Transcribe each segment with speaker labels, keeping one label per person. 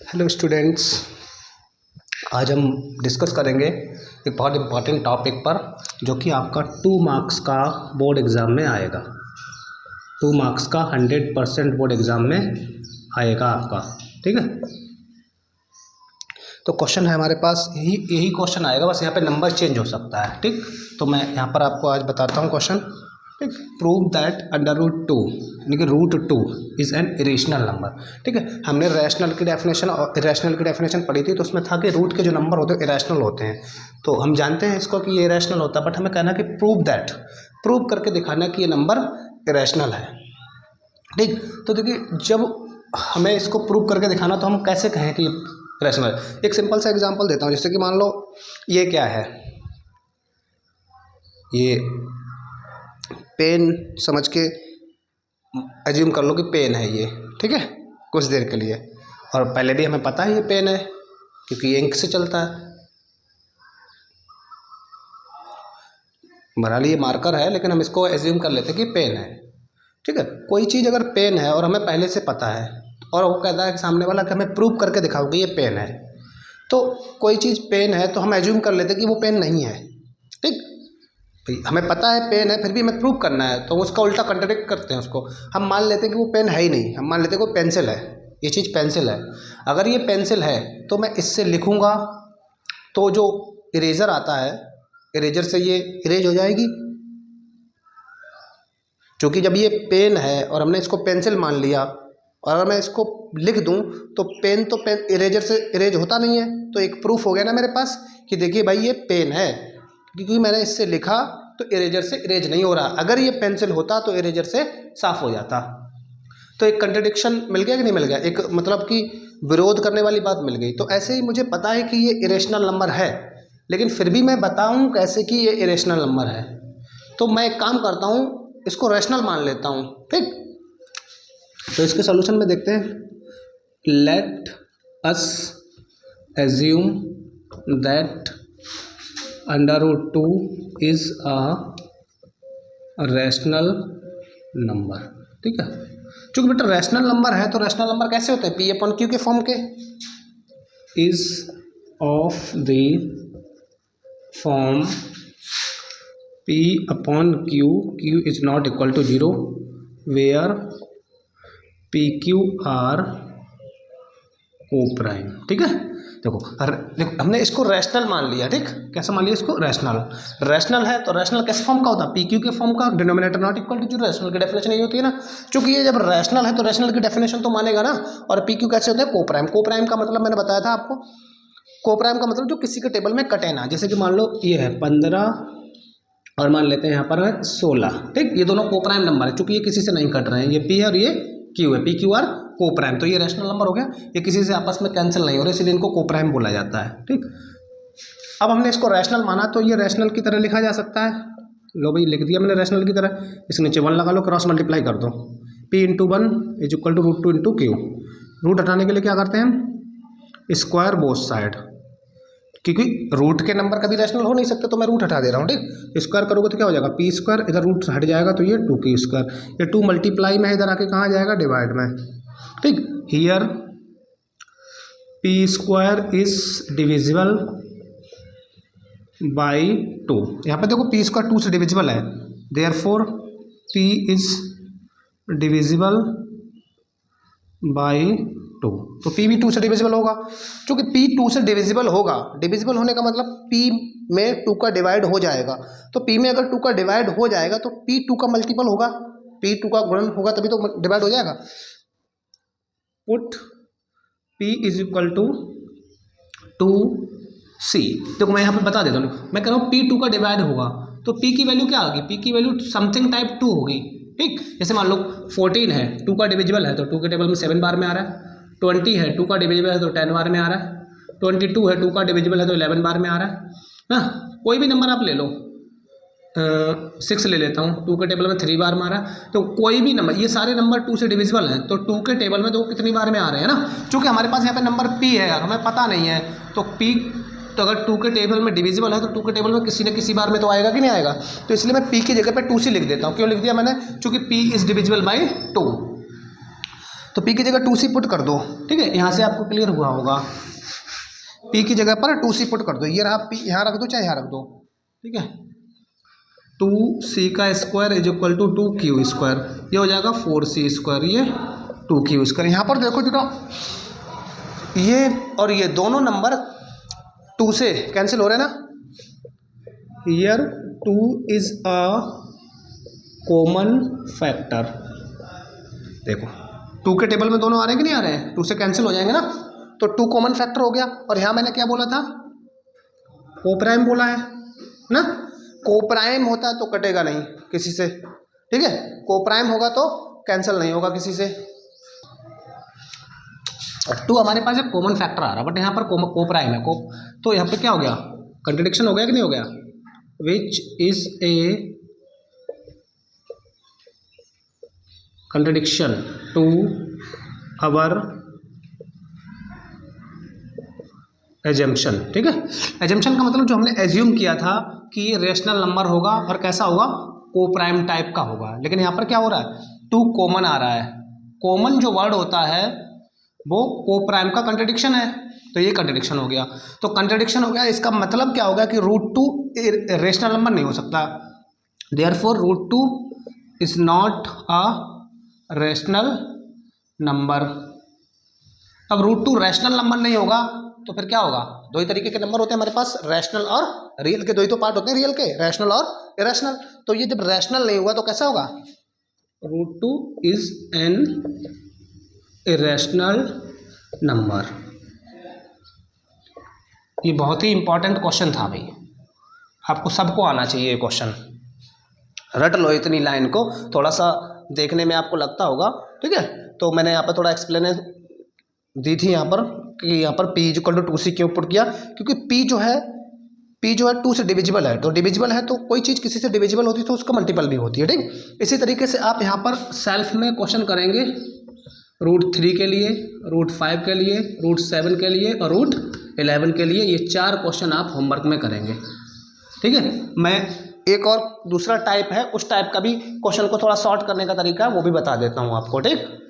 Speaker 1: Hello students, आज हम discuss करेंगे एक बहुत इम्पॉर्टेंट टॉपिक पर जो कि आपका 2 मार्क्स का बोर्ड एग्ज़ाम में आएगा। 2 मार्क्स का 100% बोर्ड एग्ज़ाम में आएगा आपका। ठीक है, तो क्वेश्चन है हमारे पास यही क्वेश्चन आएगा, बस यहाँ पे नंबर चेंज हो सकता है। ठीक, तो मैं यहाँ पर आपको आज बताता हूँ क्वेश्चन। ठीक, प्रूव दैट √2 यानी कि √2 इज़ एन इरेशनल नंबर। ठीक है, हमने रैशनल की डेफिनेशन और इरेशनल की डेफिनेशन पढ़ी थी, तो उसमें था कि रूट के जो नंबर होते हैं इरेशनल होते हैं। तो हम जानते हैं इसको कि ये इरेशनल होता है, बट हमें कहना कि प्रूव करके दिखाना कि ये नंबर इरेशनल है। ठीक, तो देखिए, जब हमें इसको प्रूव करके दिखाना तो हम कैसे कहें कि इरेशनल है। एक सिंपल सा एग्जांपल देता हूँ, जैसे कि मान लो ये क्या है, ये पेन समझ के एज्यूम कर लो कि पेन है ये। ठीक है, कुछ देर के लिए, और पहले भी हमें पता है ये पेन है क्योंकि ये इंक से चलता है। बहरहाल ये मार्कर है, लेकिन हम इसको एज्यूम कर लेते हैं कि पेन है। ठीक है, कोई चीज़ अगर पेन है और हमें पहले से पता है और वो कहता है कि सामने वाला कि हमें प्रूव करके दिखाओ कि ये पेन है, तो कोई चीज़ पेन है तो हम एज्यूम कर लेते हैं कि वो पेन नहीं है। ठीक, भाई हमें पता है पेन है, फिर भी हमें प्रूव करना है, तो उसका उल्टा कंट्राडिक्ट करते हैं उसको। हम मान लेते हैं कि वो पेन है ही नहीं, हम मान लेते हैं कि वो पेंसिल है, ये चीज़ पेंसिल है। अगर ये पेंसिल है तो मैं इससे लिखूँगा तो जो इरेजर आता है, इरेजर से ये इरेज हो जाएगी। क्योंकि जब ये पेन है और हमने इसको पेंसिल मान लिया, और अगर मैं इसको लिख दूं तो पेन इरेजर से इरेज होता नहीं है, तो एक प्रूफ हो गया ना मेरे पास कि देखिए भाई ये पेन है, क्योंकि मैंने इससे लिखा तो इरेजर से इरेज नहीं हो रहा। अगर ये पेंसिल होता तो इरेजर से साफ हो जाता। तो एक कंट्रडिक्शन मिल गया कि नहीं मिल गया, एक मतलब कि विरोध करने वाली बात मिल गई। तो ऐसे ही मुझे पता है कि ये इरेशनल नंबर है, लेकिन फिर भी मैं बताऊं कैसे कि ये इरेशनल नंबर है। तो मैं एक काम करता हूँ, इसको रैशनल मान लेता हूँ। ठीक, तो इसके सॉल्यूशन में देखते हैं। Let us assume that √2 is a rational number. ठीक है, चूंकि बेटा रैशनल नंबर है तो रैशनल नंबर कैसे होते हैं, P/Q के फॉर्म के। Is of the form P/Q, Q is not equal to 0 where PQ are coprime. ठीक है, देखो हमने इसको रैशनल मान लिया। ठीक, कैसे मान लिया इसको, रैशनल है तो रैशनल कैसे फॉर्म का होता है, PQ के फॉर्म का, denominator not equal to 0। Rational की डेफिनेशन यही होती है ना, क्योंकि ये जब रैशनल है तो रैशनल की डेफिनेशन तो मानेगा ना। और PQ कैसे होता है, कोप्राइम। कोप्राइम का मतलब मैंने बताया था आपको, कोप्राइम का मतलब जो किसी के टेबल में कटे ना। जैसे कि मान लो ये है 15 और मान लेते हैं यहाँ पर 16। ठीक, ये दोनों कोप्राइम नंबर है, चूंकि ये किसी से नहीं कट रहे हैं, ये P है और ये Q है, PQR कोप्राइम। तो ये रैशनल नंबर हो गया, ये किसी से आपस में कैंसिल नहीं हो रहे, इसलिए इनको कोप्राइम बोला जाता है। ठीक, अब हमने इसको रैशनल माना तो ये रैशनल की तरह लिखा जा सकता है। लो भाई, लिख दिया मैंने रैशनल की तरह। इसके नीचे 1 लगा लो, क्रॉस मल्टीप्लाई कर दो। P/1 is equal to √2 × Q। Root हटाने के लिए क्या करते हैं हम, स्क्वायर बोथ साइड, क्योंकि रूट के नंबर कभी रैशनल हो नहीं सकते, तो मैं रूट हटा दे रहा हूँ। ठीक, स्क्वायर करोगे तो क्या हो जाएगा, P², इधर रूट हट जाएगा तो ये 2Q²। ये 2 मल्टीप्लाई में इधर आके कहाँ जाएगा, डिवाइड में। ठीक, here P² is divisible by 2। यहाँ पे देखो P² 2 से डिविजिबल है, therefore P is divisible by 2। तो P भी 2 से डिविजिबल होगा। क्योंकि P 2 से डिविजिबल होगा, डिविजिबल होने का मतलब P में 2 का डिवाइड हो जाएगा। तो P में अगर 2 का डिवाइड हो जाएगा तो P 2 का मल्टीपल होगा, P 2 का गुणन होगा, तभी तो डिवाइड हो जाएगा। Put P is equal to 2C। देखो मैं यहाँ पे बता देता हूँ, मैं कह रहा हूँ P 2 का डिवाइड होगा तो P की वैल्यू क्या होगी, P की वैल्यू समथिंग टाइप 2 होगी। ठीक, जैसे मान लो 14 है, 2 का डिविजिबल है तो 2 के टेबल में 7 बार में आ रहा है। 20 है, 2 का डिविजिबल है तो 10 बार में आ रहा है। 22 है, 2 का डिविजिबल है तो 11 बार में आ रहा है ना। कोई भी नंबर आप ले लो, 6 ले लेता हूँ, 2 के टेबल में 3 बार में आ रहा है। तो कोई भी नंबर, ये सारे नंबर 2 से डिविजिबल हैं, तो 2 के टेबल में तो कितनी बार में आ रहे हैं ना। क्योंकि हमारे पास यहाँ पे नंबर P है और हमें पता नहीं है, तो P तो अगर 2 के टेबल में डिविजिबल है तो 2 के टेबल में किसी न किसी बार में तो आएगा कि नहीं आएगा। तो इसलिए मैं P की जगह पे 2C लिख देता हूँ। क्यों लिख दिया मैंने, क्योंकि P इज डिविजिबल बाई 2। तो p की जगह 2c पुट कर दो, ठीक है, यहाँ से आपको क्लियर हुआ होगा। p की जगह पर 2c पुट कर दो, ये रहा p, यहाँ रख दो चाहे यहाँ रख दो, ठीक है। 2c का square is equal to 2q square, ये हो जाएगा 4c स्क्वायर, ये 2q स्क्वायर। यहाँ पर देखो बेटा, ये और ये दोनों नंबर 2 से कैंसिल हो रहे हैं ना। Here 2 is a common factor. देखो 2 के टेबल में दोनों आ रहे हैं कि नहीं आ रहे हैं, 2 से कैंसिल हो जाएंगे ना, तो 2 कॉमन फैक्टर हो गया। और यहाँ मैंने क्या बोला था, कोप्राइम बोला है ना। कोप्राइम होता है तो कटेगा नहीं किसी से, ठीक है, कोप्राइम होगा तो कैंसिल नहीं होगा किसी से। 2 हमारे पास एक कॉमन फैक्टर आ रहा है, बट यहाँ पर कोप्राइम है, तो यहाँ पे क्या हो गया, कंट्रडिक्शन हो गया कि नहीं हो गया। Which is a contradiction to our assumption, ठीक है। एजम्पशन का मतलब जो हमने एज्यूम किया था कि ये रेशनल नंबर होगा और कैसा होगा, कोप्राइम टाइप का होगा, लेकिन यहाँ पर क्या हो रहा है, 2 कॉमन आ रहा है। कॉमन जो वर्ड होता है वो कोप्राइम का कंट्रडिक्शन है, तो ये कंट्रडिक्शन हो गया। तो कंट्रडिक्शन हो गया, इसका मतलब क्या होगा कि √2 रेशनल नंबर नहीं हो सकता, therefore √2 is not a rational number. अब √2 रैशनल नंबर नहीं होगा तो फिर क्या होगा, दो ही तरीके के नंबर होते हैं हमारे पास, रैशनल और रियल के, दो ही तो पार्ट होते हैं रियल के, रैशनल और इरेशनल। तो ये जब रैशनल नहीं हुआ तो कैसा होगा, √2 इज एन इरेशनल नंबर। ये बहुत ही इंपॉर्टेंट क्वेश्चन था भाई, आपको सबको आना चाहिए ये क्वेश्चन, रट लो इतनी लाइन को, थोड़ा सा देखने में आपको लगता होगा, ठीक है। तो मैंने यहाँ पर थोड़ा एक्सप्लेनेशन दी थी यहाँ पर कि यहाँ पर p is equal to 2c क्यों पुट किया, क्योंकि p जो है 2 से डिविजिबल है, तो डिविजिबल है तो कोई चीज़ किसी से डिविजिबल होती है तो उसका मल्टीपल भी होती है, ठीक। इसी तरीके से आप यहाँ पर सेल्फ में क्वेश्चन करेंगे √3 के लिए, √5 के लिए, √7 के लिए और √11 के लिए, ये 4 क्वेश्चन आप होमवर्क में करेंगे, ठीक है। मैं एक और दूसरा टाइप है, उस टाइप का भी क्वेश्चन को थोड़ा शॉर्ट करने का तरीका वो भी बता देता हूँ आपको, ठीक।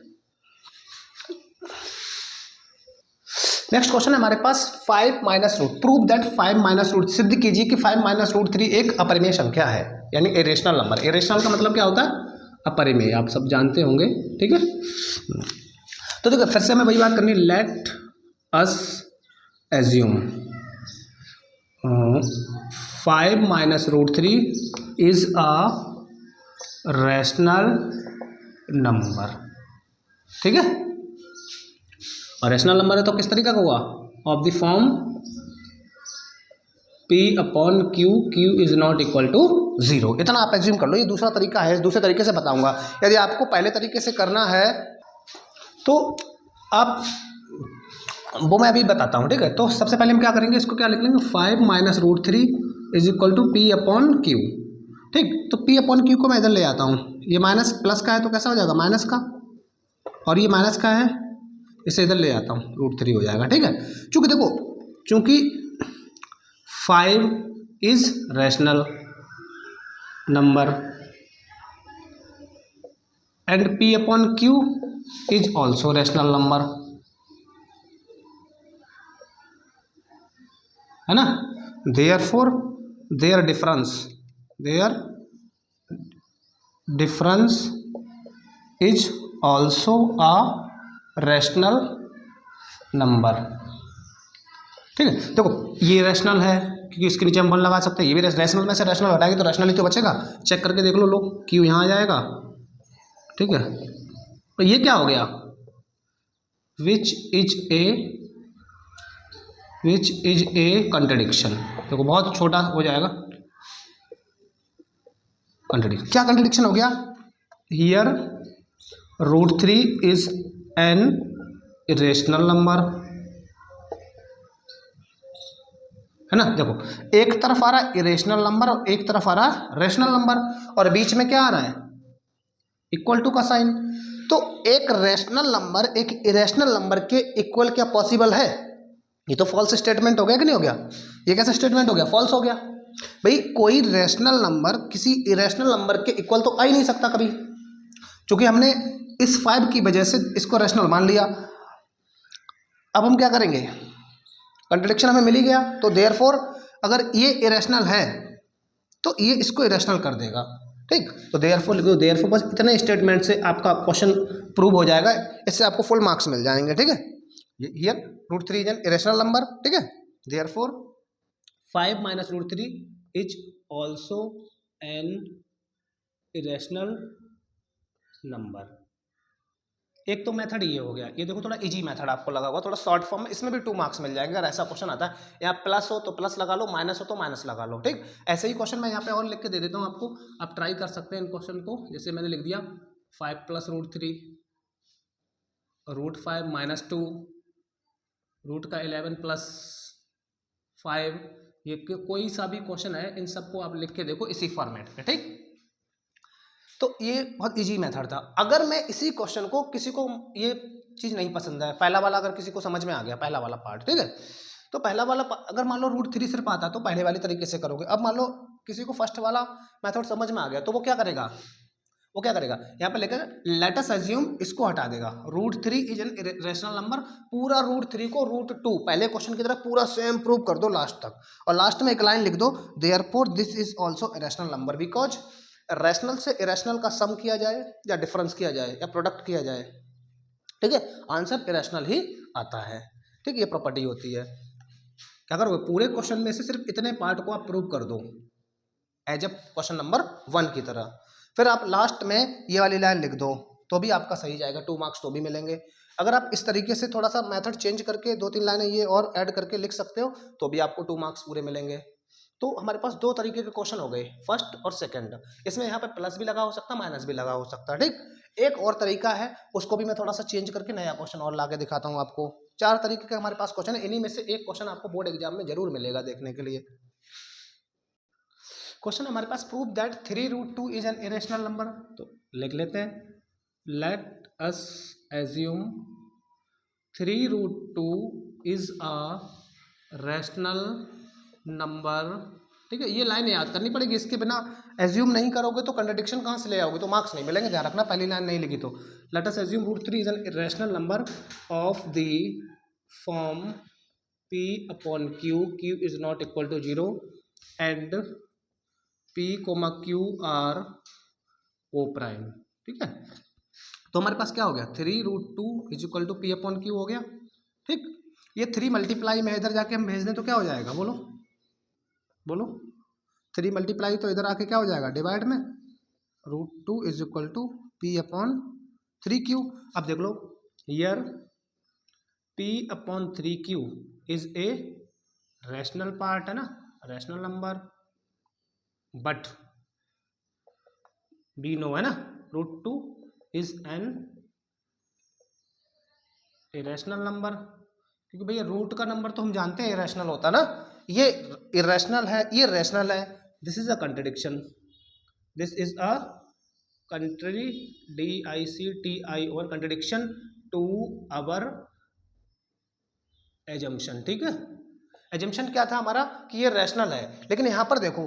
Speaker 1: नेक्स्ट क्वेश्चन है हमारे पास 5 minus root, prove that 5 minus root, सिद्ध कीजिए कि 5 माइनस √3 एक अपरिमेय संख्या है, यानी इरेशनल नंबर। इरेशनल का मतलब क्या होता है, अपरिमेय, आप सब जानते होंगे, ठीक है। तो देखो फिर से हमें वही बात करनी, late us assume 5 minus √3 is a rational number, ठीक है। और रैशनल नंबर है तो किस तरीका का हुआ, of the form p/q, q is not equal to 0, इतना आप एज्यूम कर लो। ये दूसरा तरीका है, इस दूसरे तरीके से बताऊंगा। यदि आपको पहले तरीके से करना है तो आप वो मैं अभी बताता हूँ, ठीक है। तो सबसे पहले हम क्या करेंगे, इसको क्या लिख लेंगे, 5 minus √3 is equal to p/q, ठीक। तो p/q को मैं इधर ले आता हूँ, ये माइनस प्लस का है तो कैसा हो जाएगा, माइनस का, और ये माइनस का है, इसे इधर ले आता हूँ, √3 हो जाएगा, ठीक है। चूँकि देखो, चूँकि 5 is rational number and p/q is also rational number, है ना। Therefore their difference is also a rational number, ठीक है। देखो ये रैशनल है क्योंकि इसके नीचे हम 1 लगा सकते हैं, ये भी रैशनल में से रैशनल हटाएंगे तो रैशनल ही तो बचेगा, चेक करके देख लो लोग, क्यू यहाँ आ जाएगा, ठीक है। तो ये क्या हो गया, विच इज ए कंट्रडिक्शन, देखो बहुत छोटा हो जाएगा कंट्रडिक्शन। क्या कंट्रडिक्शन हो गया, here √3 is an irrational number, है ना। देखो एक तरफ आ रहा इरेशनल नंबर और एक तरफ आ रहा रेशनल नंबर, और बीच में क्या आ रहा है, इक्वल टू का साइन। तो एक रेशनल नंबर एक इरेशनल नंबर के इक्वल क्या पॉसिबल है, ये तो फॉल्स स्टेटमेंट हो गया कि नहीं हो गया, ये कैसा स्टेटमेंट हो गया, फॉल्स हो गया। भाई कोई रेशनल नंबर किसी इरेशनल नंबर के इक्वल तो आ ही नहीं सकता कभी, चूंकि हमने इस 5 की वजह से इसको रैशनल मान लिया, अब हम क्या करेंगे, कंट्रडिक्शन हमें मिल ही गया, तो देयरफॉर अगर ये इरेशनल है तो ये इसको इरेशनल कर देगा, ठीक। तो देयरफॉर लिख दो, देयरफॉर बस इतने स्टेटमेंट से आपका क्वेश्चन प्रूव हो जाएगा, इससे आपको फुल मार्क्स मिल जाएंगे, ठीक है। Here √3 is an irrational number, ठीक है। Therefore 5 minus √3 is also an irrational number. एक तो मेथड ये हो गया, ये देखो थोड़ा इजी मेथड आपको लगा हुआ, थोड़ा शॉर्ट फॉर्म में, इसमें भी 2 मार्क्स मिल जाएंगे अगर ऐसा क्वेश्चन आता है। यहाँ प्लस हो तो प्लस लगा लो, माइनस हो तो माइनस लगा लो, ठीक। ऐसे ही क्वेश्चन मैं यहाँ पे और लिख के दे देता हूँ आपको, आप ट्राई कर सकते हैं इन क्वेश्चन को। जैसे मैंने लिख दिया 5 प्लस √3 √5 माइनस 2 रूट का 11 प्लस 5, ये कोई सा भी क्वेश्चन है, इन सबको आप लिख के देखो इसी फॉर्मेट में, ठीक। तो ये बहुत इजी मेथड था। अगर मैं इसी क्वेश्चन को, किसी को ये चीज़ नहीं पसंद है, पहला वाला अगर किसी को समझ में आ गया, पहला वाला पार्ट, ठीक है, तो पहला वाला अगर मान लो √3 सिर्फ आता तो पहले वाले तरीके से करोगे। अब मान लो किसी को फर्स्ट वाला मेथड समझ में आ गया, तो वो क्या करेगा, यहाँ पे लेकर लेट अस अज्यूम, इसको हटा देगा, √3 इज एन रेशनल नंबर, पूरा √3 को √2 पहले क्वेश्चन की तरह पूरा सेम प्रूव कर दो लास्ट तक, और लास्ट में एक लाइन लिख दो, therefore this is also a rational number, because rational से इरेशनल का सम किया जाए या डिफरेंस किया जाए या प्रोडक्ट किया जाए, ठीक है, आंसर इरेशनल ही आता है, ठीक। ये प्रॉपर्टी होती है। क्या करोगे, पूरे क्वेश्चन में से सिर्फ इतने पार्ट को आप प्रूव कर दो एज ए क्वेश्चन नंबर 1 की तरह, फिर आप लास्ट में ये वाली लाइन लिख दो, तो भी आपका सही जाएगा, 2 मार्क्स तो भी मिलेंगे। अगर आप इस तरीके से थोड़ा सा मेथड चेंज करके 2-3 लाइनें ये और ऐड करके लिख सकते हो, तो भी आपको 2 मार्क्स पूरे मिलेंगे। तो हमारे पास 2 तरीके के क्वेश्चन हो गए, फर्स्ट और सेकंड। इसमें यहाँ पे प्लस भी लगा हो सकता है, माइनस भी लगा हो सकता है, ठीक। एक और तरीका है, उसको भी मैं थोड़ा सा चेंज करके नया क्वेश्चन और लाके दिखाता हूँ आपको। 4 तरीके का हमारे पास क्वेश्चन है, इन्हीं में से एक क्वेश्चन आपको बोर्ड एग्जाम में जरूर मिलेगा देखने के लिए। क्वेश्चन हमारे पास, prove that 3√2 is an irrational number, तो लिख लेते हैं, let us assume 3√2 is a rational number, ठीक है। ये लाइन याद करनी पड़ेगी, इसके बिना एज्यूम नहीं करोगे तो कंट्रडिक्शन कहाँ से ले आओगे, तो मार्क्स नहीं मिलेंगे, ध्यान रखना, पहली लाइन नहीं लिखी तो। Let us assume √3 is an irrational number of the form P/Q, Q is not equal to 0 and P, Q are O prime, ठीक है। तो हमारे पास क्या हो गया, 3√2 इज इक्वल टू P/Q हो गया, ठीक। ये 3 मल्टीप्लाई में इधर जाके हम भेज दें तो क्या हो जाएगा, बोलो बोलो, 3 मल्टीप्लाई तो इधर आके क्या हो जाएगा, डिवाइड में, √2 इज इक्वल टू P/3Q। अब देख लो, here P/3Q is a rational part है ना, rational number, but we know है ना, √2 इज एन इरेशनल नंबर, क्योंकि भैया रूट का नंबर तो हम जानते हैं इरेशनल होता है ना, ये इरेशनल है, ये रैशनल है, this is a contradiction, this is a DICTION contradiction to our assumption, ठीक है। एजम्पशन क्या था हमारा, कि ये रैशनल है, लेकिन यहाँ पर देखो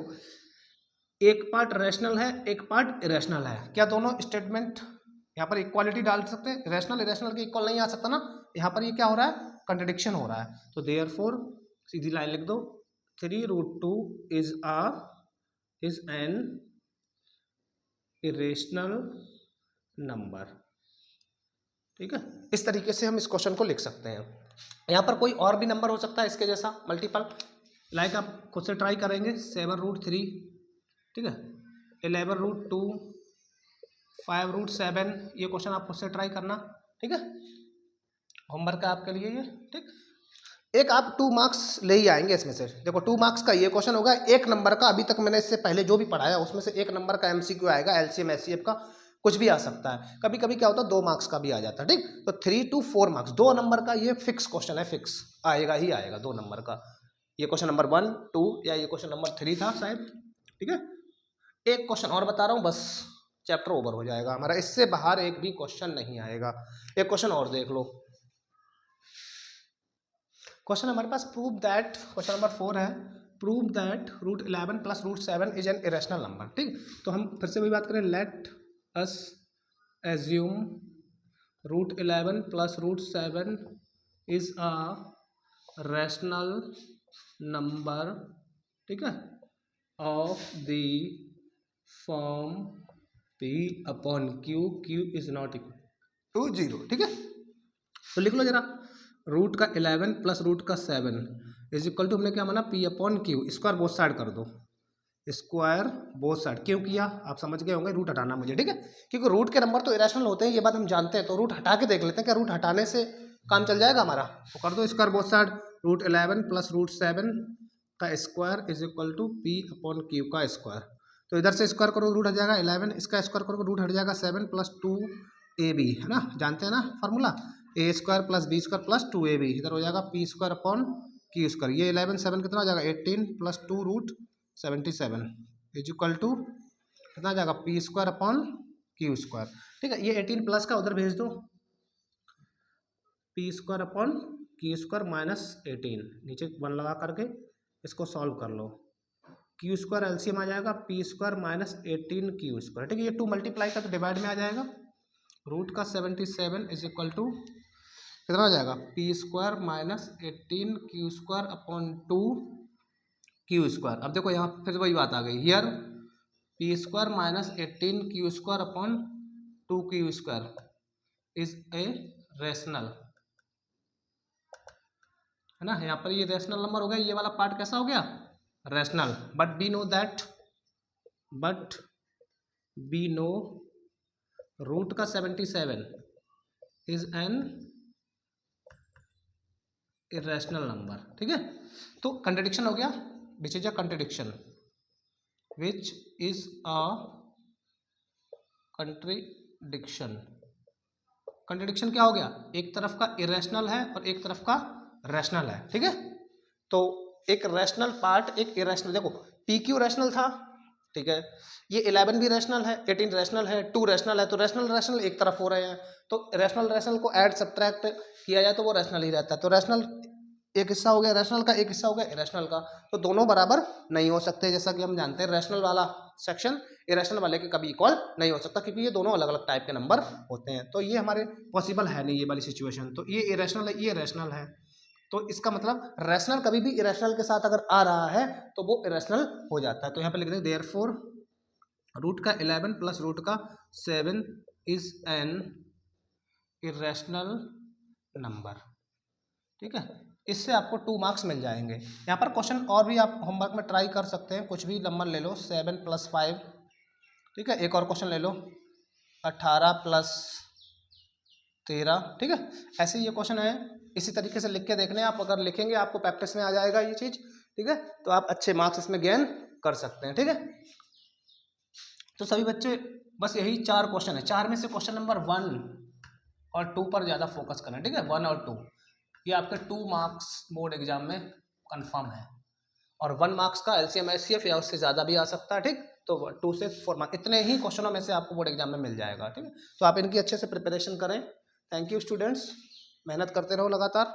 Speaker 1: एक पार्ट रैशनल है, एक पार्ट इरेशनल है, क्या दोनों स्टेटमेंट यहाँ पर इक्वालिटी डाल सकते हैं, रैशनल इरेशनल के इक्वल नहीं आ सकता ना, यहाँ पर ये क्या हो रहा है, कंट्रडिक्शन हो रहा है। तो देयरफॉर सीधी लाइन लिख दो, 3√2 इज एन इरेशनल नंबर, ठीक है। इस तरीके से हम इस क्वेश्चन को लिख सकते हैं। यहाँ पर कोई और भी नंबर हो सकता है इसके जैसा मल्टीपल, लाइक आप खुद से ट्राई करेंगे, 7√3, ठीक है, 11√2, 5√7, ये क्वेश्चन आप खुद से ट्राई करना, ठीक है, होमवर्क है आपके लिए ये, ठीक। एक आप 2 मार्क्स ले ही आएंगे इसमें से, देखो 2 मार्क्स का ये क्वेश्चन होगा, 1 नंबर का, अभी तक मैंने इससे पहले जो भी पढ़ाया उसमें से 1 नंबर का MCQ आएगा, LCM SCF का कुछ भी आ सकता है, कभी कभी क्या होता है 2 मार्क्स का भी आ जाता है, ठीक। तो 3 to 4 मार्क्स, 2 नंबर का ये फिक्स क्वेश्चन है, फिक्स आएगा ही आएगा 2 नंबर का, ये क्वेश्चन नंबर 1, 2 या ये क्वेश्चन नंबर 3 था शायद, ठीक है। एक क्वेश्चन और बता रहा हूँ, बस चैप्टर ओवर हो जाएगा हमारा, इससे बाहर एक भी क्वेश्चन नहीं आएगा। एक क्वेश्चन और देख लो, क्वेश्चन हमारे पास, प्रूव दैट, क्वेश्चन नंबर 4 है, prove that √11 + √7 is an irrational number, ठीक। तो हम फिर से वही बात करें, let us assume root 11 plus root 7 is a rational number, ठीक है, of the form P upon Q, Q is not equal to 0, ठीक है। तो लिख लो जरा, रूट का 11 प्लस रूट का 7 इज इक्वल टू, हमने क्या माना, P upon Q, square both side कर दो, स्क्वायर बोथ साइड। क्यों किया आप समझ गए होंगे, रूट हटाना मुझे, ठीक है, क्योंकि रूट के नंबर तो इरेशनल होते हैं, ये बात हम जानते हैं, तो रूट हटा के देख लेते हैं, क्या रूट हटाने से काम चल जाएगा हमारा। तो कर दो square both side, root 11 plus root 7 का square is equal to P upon Q का स्क्वायर। तो इधर से स्क्वायर करो रूट हट जाएगा 11, इसका स्क्वायर करो रूट हट जाएगा 7 प्लस 2ab, है ना, जानते हैं ना formula, A square plus B square plus 2ab, इधर हो जाएगा P square upon Q square. ये 11 7 कितना हो जाएगा 18 plus 2 root 77 is equal to कितना आ जाएगा P square upon Q square, ठीक है। ये 18 प्लस का उधर भेज दो, P square upon Q square minus 18, नीचे 1 लगा करके इसको सॉल्व कर लो, क्यू स्क्वायर एलसीएम आ जाएगा P square minus 18 Q square, ठीक है। ये 2 मल्टीप्लाई का तो डिवाइड में आ जाएगा, रूट का 77 इज इक्वल टू कितना हो जाएगा P square minus 18 Q square upon 2 Q square. अब देखो यहाँ फिर वही बात आ गई, here P square minus 18 Q square upon 2 Q square is a rational, है ना, यहाँ पर ये रेशनल नंबर हो गया, ये वाला पार्ट कैसा हो गया rational, but we know root का 77 इज एन इरेशनल नंबर, ठीक है। तो कंट्रडिक्शन हो गया, which is a contradiction, which is a contradiction. Contradiction क्या हो गया, एक तरफ का इरेशनल है और एक तरफ का रैशनल है, ठीक है। तो एक रैशनल पार्ट एक इरेशनल, देखो पी क्यू रैशनल था, ठीक है, ये 11 भी रैशनल है, 18 रैशनल है, 2 रैशनल है, तो रैशनल रैशनल एक तरफ हो रहे हैं, तो रैशनल रैशनल को ऐड सब्ट्रैक्ट किया जाए तो वो रैशनल ही रहता है। तो रैशनल एक हिस्सा हो गया रैशनल का, एक हिस्सा हो गया इरेशनल का, तो दोनों बराबर नहीं हो सकते, जैसा कि हम जानते हैं रैशनल वाला सेक्शन इरेशनल वाले के कभी इक्वल नहीं हो सकता, क्योंकि ये दोनों अलग अलग टाइप के नंबर होते हैं, तो ये हमारे पॉसिबल है नहीं ये वाली सिचुएशन। तो ये इरेशनल है, ये रैशनल है, तो इसका मतलब रैशनल कभी भी इरेशनल के साथ अगर आ रहा है तो वो इरेशनल हो जाता है। तो यहाँ पे लिख दें देयरफॉर रूट का 11 प्लस रूट का 7 इज एन इरेशनल नंबर, ठीक है। इससे आपको 2 मार्क्स मिल जाएंगे। यहाँ पर क्वेश्चन और भी आप होमवर्क में ट्राई कर सकते हैं, कुछ भी नंबर ले लो, 7 + 5, ठीक है, एक और क्वेश्चन ले लो 18 + 13, ठीक है। ऐसे ये क्वेश्चन है, इसी तरीके से लिख के देखने, आप अगर लिखेंगे आपको प्रैक्टिस में आ जाएगा ये चीज़, ठीक है, तो आप अच्छे मार्क्स इसमें गेन कर सकते हैं, ठीक है। तो सभी बच्चे बस यही 4 क्वेश्चन है, 4 में से क्वेश्चन नंबर 1 और 2 पर ज़्यादा फोकस करना, ठीक है, 1 और 2 ये आपके 2 मार्क्स बोर्ड एग्जाम में कंफर्म है, और 1 मार्क्स का एलसीएम एचसीएफ या उससे ज़्यादा भी आ सकता है, ठीक। तो 2 से 4 मार्क्स इतने ही क्वेश्चनों में से आपको बोर्ड एग्जाम में मिल जाएगा, ठीक है। तो आप इनकी अच्छे से प्रिपरेशन करें। थैंक यू स्टूडेंट्स, मेहनत करते रहो लगातार।